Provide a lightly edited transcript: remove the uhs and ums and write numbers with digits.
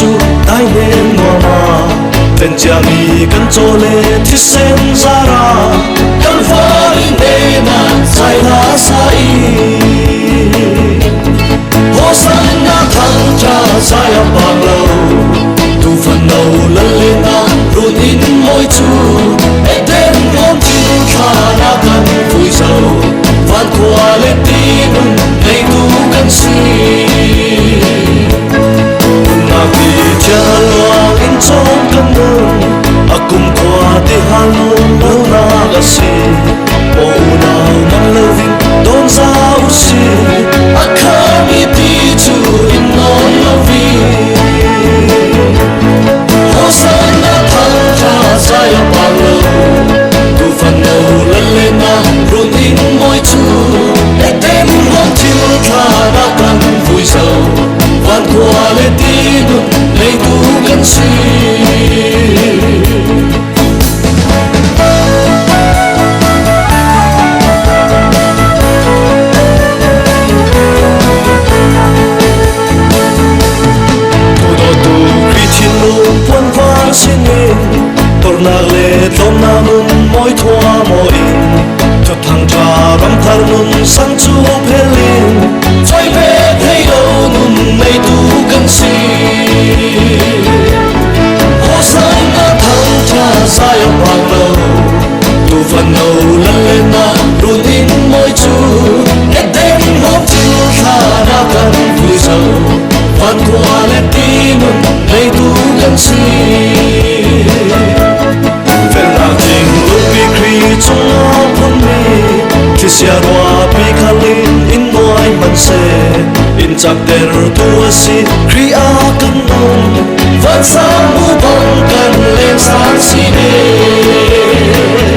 chu tai nên mà tên cha mi kan cho lệ thi sen ra ra kan phá in đê na sai la sai hồ san na thăng cha sai âm bằng lâu tu phần đầu lần lên na luôn in môi chu em tên ngón tin khả na cần vui giàu van qua lên tin ngày tu cần si na ti cha loa in trong cần đơn akum qua ti halong lâu na gasi o na man loving don za usi akami ti chu in non lovi hosanna thang cha sai apalo tu phần đầu lần lên na run in môi chu để tem ngon chiều tha đã cần vui giàu van qua lên ti lấy tu cần si Tom na nun moi thua moi cho thằng cha ram thar nun sang chu pelin choi ve thei do nun nei tu kan si hosanna thằng cha sai bằng lâu tu phần đầu lần lên na run in moi chu để đêm hôm chiều kha na kan vui giàu van qua lên tin nun nei tu kan si Sia roa pi khalin in noi man se in chak ter tu si kria kan non van sa mu bang kan len san si ne